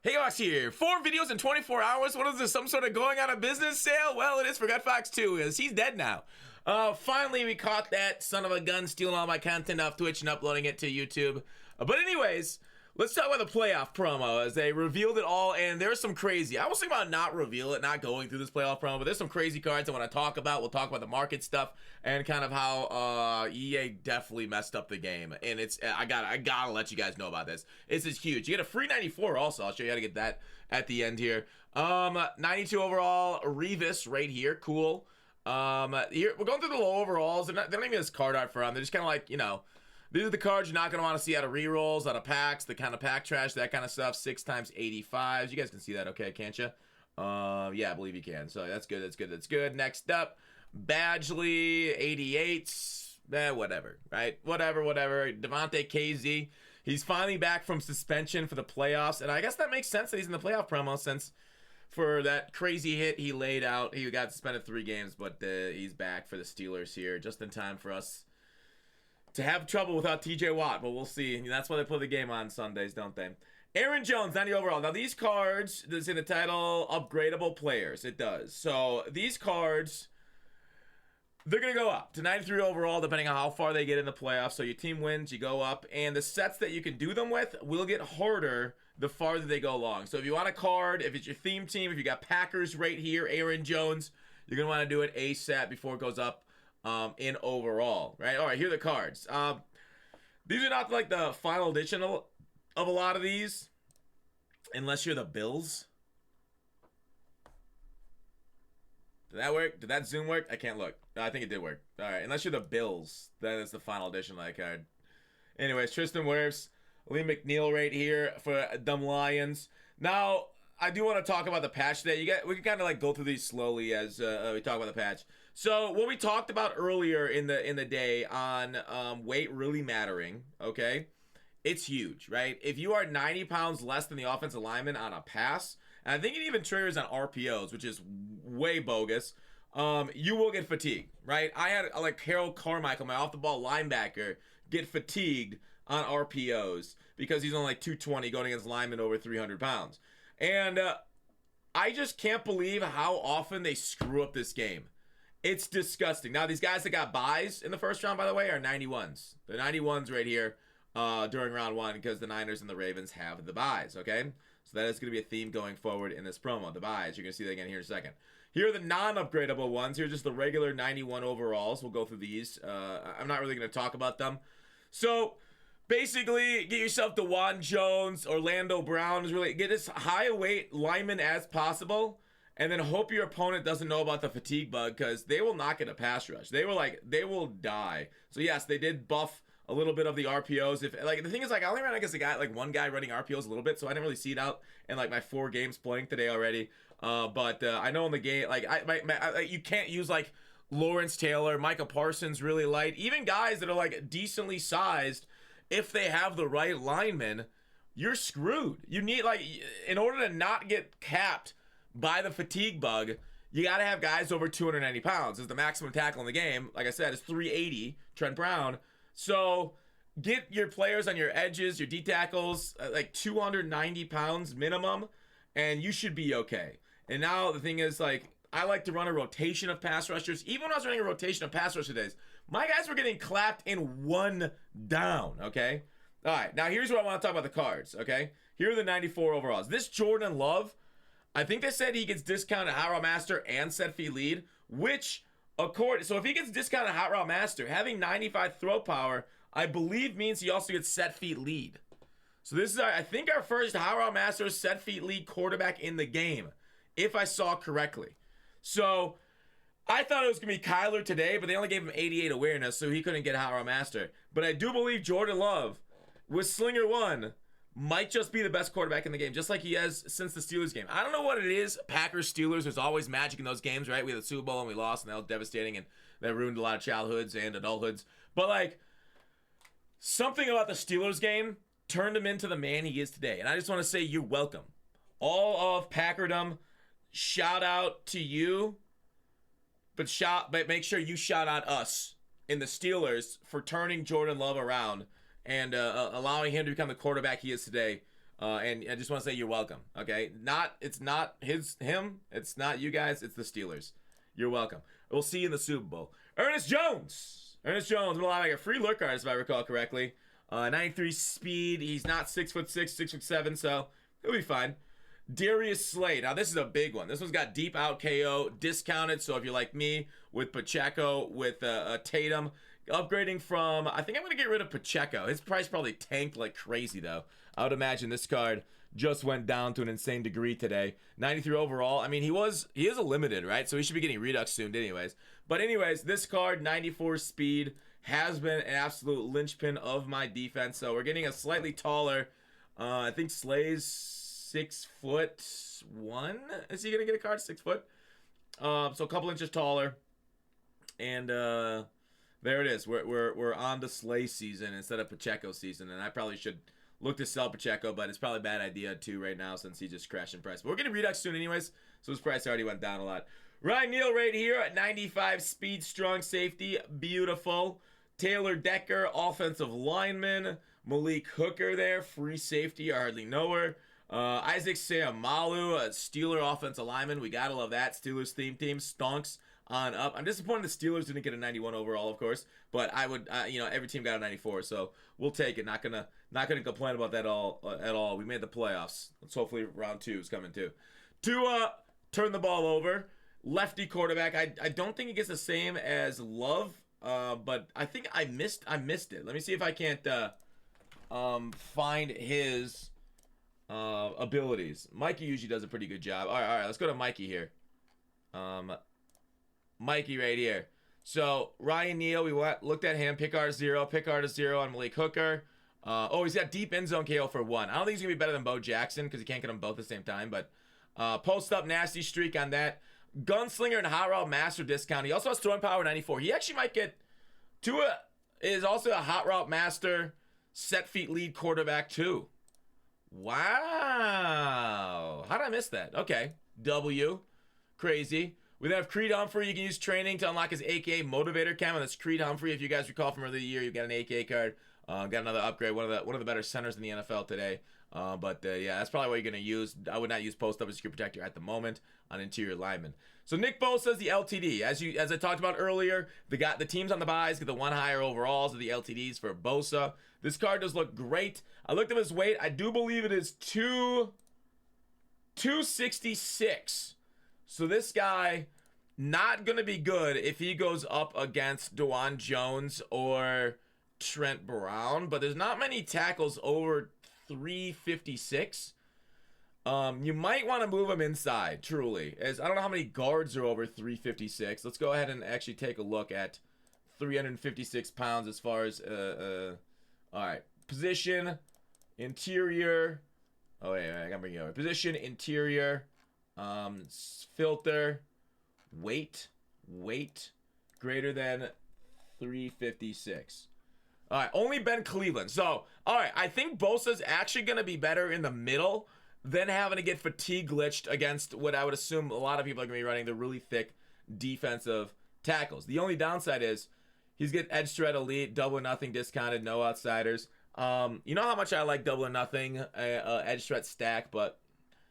Hey guys here, 4 videos in 24 hours. What is this, some sort of going out of business sale? Well, it is for GutFox 2, because he's dead now. Finally we caught that son of a gun stealing all my content off Twitch and uploading it to YouTube. But anyways, let's talk about the playoff promo, as they revealed it all, and there's some crazy. I was thinking about not reveal it, not going through this playoff promo, but there's some crazy cards I want to talk about. We'll talk about the market stuff and kind of how EA definitely messed up the game. And it's I gotta let you guys know about this. This is huge. You get a free 94 also. I'll show you how to get that at the end here. 92 overall, Revis right here. Cool. Here we're going through the low overalls. They're not even this card art for them. They're just kind of like, you know, these are the cards you're not going to want to see out of rerolls, out of packs, the kind of pack trash, that kind of stuff. 6 times 85s. You guys can see that okay, can't you? Yeah, I believe you can. So that's good, that's good, that's good. Next up, Badgley, 88s. Whatever, right? Whatever. Devontae KZ. He's finally back from suspension for the playoffs. And I guess that makes sense that he's in the playoff promo, since for that crazy hit he laid out, he got suspended 3 games, but he's back for the Steelers here, just in time for us to have trouble without TJ Watt, but we'll see. That's why they play the game on Sundays, don't they? Aaron Jones, 90 overall. Now, these cards, this in the title, upgradable players. It does. So, these cards, they're going to go up to 93 overall, depending on how far they get in the playoffs. So, your team wins, you go up. And the sets that you can do them with will get harder the farther they go along. So, if you want a card, if it's your theme team, if you got Packers right here, Aaron Jones, you're going to want to do it ASAP before it goes up in overall, right? All right, here are the cards. These are not like the final edition of a lot of these, unless you're the Bills. Did that work? Did that zoom work? I can't look. No, I think it did work. All right, unless you're the Bills, then it's the final edition of that card. Anyways, Tristan Wirfs, Lee McNeil right here for Dumb Lions. Now, I do want to talk about the patch today. We can kind of like go through these slowly as we talk about the patch. So what we talked about earlier in the day on weight really mattering, okay? It's huge, right? If you are 90 pounds less than the offensive lineman on a pass, and I think it even triggers on RPOs, which is way bogus, you will get fatigued, right? I had like Harold Carmichael, my off-the-ball linebacker, get fatigued on RPOs because he's only like 220 going against linemen over 300 pounds. And I just can't believe how often they screw up this game. It's disgusting. Now, these guys that got buys in the first round, by the way, are 91s. They're 91s right here during round 1 because the Niners and the Ravens have the buys, okay? So that is going to be a theme going forward in this promo, the buys. You're going to see that again here in a second. Here are the non-upgradable ones. Here's just the regular 91 overalls. We'll go through these. I'm not really going to talk about them. So basically, get yourself DeJuan Jones, Orlando Brown. Get as high a weight lineman as possible. And then hope your opponent doesn't know about the fatigue bug, because they will not get a pass rush. They will die. So yes, they did buff a little bit of the RPOs. If like the thing is, like I only ran against one guy running RPOs a little bit, so I didn't really see it out in like my 4 games playing today already. But I know in the game, like you can't use like Lawrence Taylor, Micah Parsons really light, even guys that are like decently sized. If they have the right lineman, you're screwed. You need like, in order to not get capped by the fatigue bug, you got to have guys over 290 pounds. Is the maximum tackle in the game. Like I said, is 380, Trent Brown. So get your players on your edges, your D tackles, like 290 pounds minimum, and you should be okay. And now the thing is, like, I like to run a rotation of pass rushers. Even when I was running a rotation of pass rusher days, my guys were getting clapped in 1 down, okay? All right, now here's what I want to talk about the cards, okay? Here are the 94 overalls. This Jordan Love, I think they said he gets discounted Hot Route Master and Set Feet Lead, which, so if he gets discounted Hot Route Master, having 95 throw power, I believe means he also gets Set Feet Lead. So this is, I think, our first Hot Route Master Set Feet Lead quarterback in the game, if I saw correctly. So I thought it was going to be Kyler today, but they only gave him 88 awareness, so he couldn't get Hot Route Master. But I do believe Jordan Love, with Slinger 1, might just be the best quarterback in the game, just like he has since the Steelers game. I don't know what it is. Packers, Steelers, there's always magic in those games, right? We had the Super Bowl and we lost, and that was devastating, and that ruined a lot of childhoods and adulthoods. But, like, something about the Steelers game turned him into the man he is today. And I just want to say you're welcome. All of Packerdom, shout out to you, but make sure you shout out us in the Steelers for turning Jordan Love around and allowing him to become the quarterback he is today And I just want to say you're welcome. Okay, it's not him. It's not you guys. It's the Steelers. You're welcome. We'll see you in the Super Bowl. Ernest Jones. Ernest Jones. We'll have like a free look card if I recall correctly. 93 speed. He's not 6'6", 6'7", so he'll be fine. Darius Slay. Now this is a big one. This one's got deep out KO, discounted. So if you're like me with Pacheco, with Tatum, upgrading from, I think I'm going to get rid of Pacheco. His price probably tanked like crazy though. I would imagine this card just went down to an insane degree today. 93 overall. I mean, he is a limited, right? So he should be getting Redux soon anyways. But anyways, this card, 94 speed, has been an absolute linchpin of my defense. So we're getting a slightly taller, I think Slay's 6'1". Is he going to get a card 6 foot? So a couple inches taller. And there it is. We're on the Slay season instead of Pacheco season. And I probably should look to sell Pacheco, but it's probably a bad idea too right now since he just crashed in price. But we're getting Redux soon anyways, so his price already went down a lot. Ryan Neal right here at 95 speed, strong safety, beautiful. Taylor Decker, offensive lineman. Malik Hooker there, free safety, I hardly know her. Isaac Seumalo, a Steeler offensive lineman. We gotta love that. Steelers theme team, stonks on up. I'm disappointed the Steelers didn't get a 91 overall, of course, but I would, every team got a 94, so we'll take it. Not gonna complain about that at all. We made the playoffs. Let's hopefully round 2 is coming too. To turn the ball over, lefty quarterback. I don't think he gets the same as Love, but I think I missed it. Let me see if I can't find his abilities. Mikey usually does a pretty good job. All right, let's go to Mikey here. Mikey right here. So Ryan Neal, we looked at him. Pickard 0 on Malik Hooker. He's got deep end zone KO for 1. I don't think he's gonna be better than Bo Jackson because he can't get them both at the same time. But post up nasty streak on that. Gunslinger and Hot Route Master discount. He also has throwing power 94. He actually might get Tua is also a Hot Route Master set feet lead quarterback too. Wow. How did I miss that? Okay. W. Crazy. We then have Creed Humphrey. You can use training to unlock his AKA Motivator Camo. That's Creed Humphrey. If you guys recall from earlier the year, you got an AKA card. Got another upgrade. One of the better centers in the NFL today. Yeah, that's probably what you're going to use. I would not use post up as secure protector at the moment on interior linemen. So Nick Bosa's the LTD. As I talked about earlier, the teams on the buys get the 1 higher overalls of the LTDs for Bosa. This card does look great. I looked at his weight. I do believe it is 266. So this guy, not going to be good if he goes up against Dwan Jones or Trent Brown. But there's not many tackles over 356. You might want to move him inside, truly. As I don't know how many guards are over 356. Let's go ahead and actually take a look at 356 pounds as far as... all right. Position, interior... Oh, wait, I gotta bring you over. Position, interior... filter, weight, greater than 356. All right, only Ben Cleveland. So, all right, I think Bosa's actually going to be better in the middle than having to get fatigue glitched against what I would assume a lot of people are going to be running, the really thick defensive tackles. The only downside is he's getting edge threat elite, double or nothing discounted, no outsiders. You know how much I like double or nothing edge threat stack, but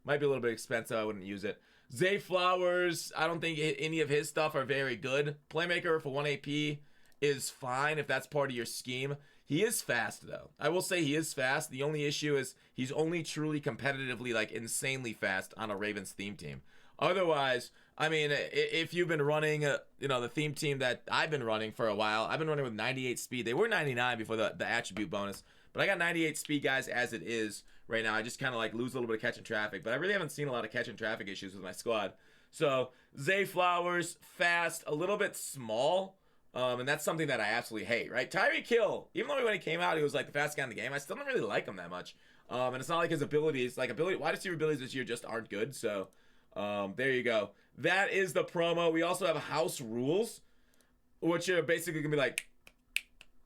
might be a little bit expensive. I wouldn't use it. Zay Flowers, I don't think any of his stuff are very good. Playmaker for 1 AP is fine if that's part of your scheme. He is fast, though. I will say he is fast. The only issue is he's only truly competitively, like, insanely fast on a Ravens theme team. Otherwise, I mean, if you've been running, the theme team that I've been running for a while, I've been running with 98 speed. They were 99 before the attribute bonus, but I got 98 speed guys as it is right now. I just kind of like lose a little bit of catching traffic, but I really haven't seen a lot of catching traffic issues with my squad. So Zay Flowers, fast, a little bit small, and that's something that I absolutely hate, right? Tyreek Hill, even though when he came out, he was like the fastest guy in the game, I still don't really like him that much. And it's not like his abilities, wide receiver abilities this year just aren't good. So there you go. That is the promo. We also have house rules, which are basically gonna be like,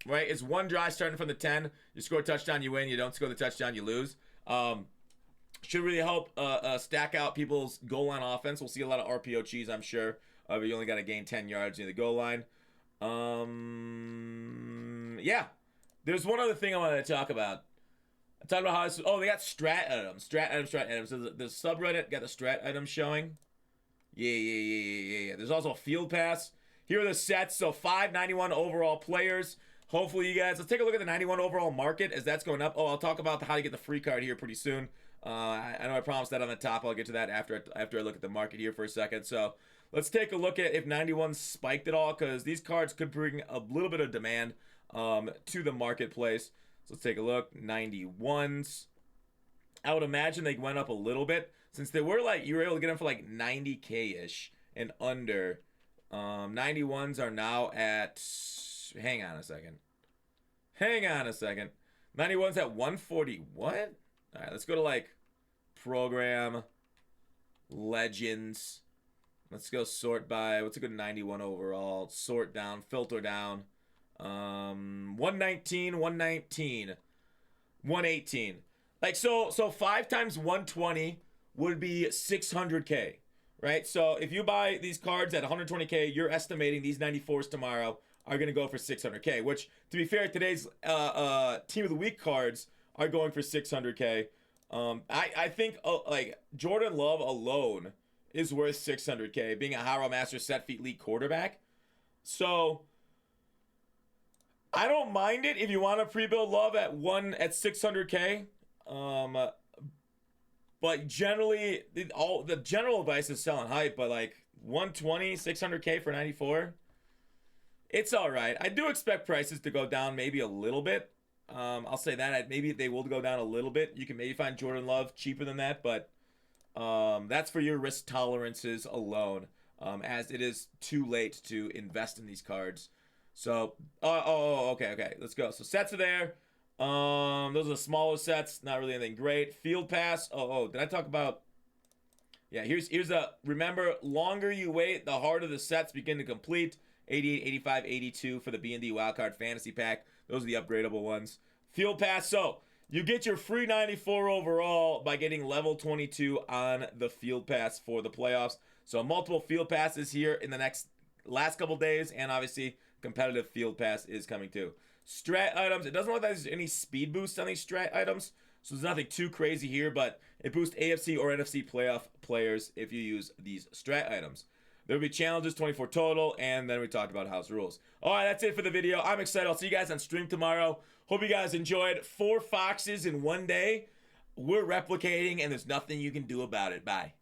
right? It's one drive starting from the 10. You score a touchdown, you win. You don't score the touchdown, you lose. Should really help stack out people's goal line offense. We'll see a lot of RPO cheese, I'm sure. But you only got to gain 10 yards near the goal line. Yeah. There's one other thing I wanted to talk about. I talked about how this, oh, they got strat items. Strat items, strat items. So the subreddit got the strat items showing. Yeah. There's also a field pass. Here are the sets. So 591 overall players. Hopefully you guys, let's take a look at the 91 overall market as that's going up. Oh, I'll talk about how to get the free card here pretty soon. I know I promised that on the top. I'll get to that after I look at the market here for a second. So let's take a look at if 91 spiked at all, because these cards could bring a little bit of demand to the marketplace. So let's take a look. 91s. I would imagine they went up a little bit since they were like, you were able to get them for like 90K-ish and under. 91s are now at, hang on a second. 91's at 140. What? All right, let's go to like program legends. Let's go sort by, what's a good 91 overall? Sort down, filter down. 119, 118. Like, so 5 times 120 would be 600K, right? So if you buy these cards at 120K, you're estimating these 94s tomorrow are going to go for 600K, which, to be fair, today's Team of the Week cards are going for 600K. I think, like, Jordan Love alone is worth 600K, being a Haro Master Set Feet League quarterback. So I don't mind it if you want to pre-build Love at 600K. But generally, the general advice is selling hype, but like 120, 600K for 94, it's all right. I do expect prices to go down maybe a little bit. I'll say that. Maybe they will go down a little bit. You can maybe find Jordan Love cheaper than that, but that's for your risk tolerances alone, as it is too late to invest in these cards. So, okay. Let's go. So sets are there. Those are the smaller sets. Not really anything great. Field pass. Did I talk about? Yeah, here's remember, longer you wait, the harder the sets begin to complete. 88, 85, 82 for the B&D Wildcard Fantasy Pack. Those are the upgradable ones. Field pass. So you get your free 94 overall by getting level 22 on the field pass for the playoffs. So multiple field passes here in the last couple days, and obviously competitive field pass is coming too. Strat items. It doesn't look like there's any speed boosts on these strat items, so there's nothing too crazy here, but it boosts AFC or NFC playoff players if you use these strat items. There will be challenges, 24 total, and then we talked about house rules. All right, that's it for the video. I'm excited. I'll see you guys on stream tomorrow. Hope you guys enjoyed. 4 foxes in one day. We're replicating, and there's nothing you can do about it. Bye.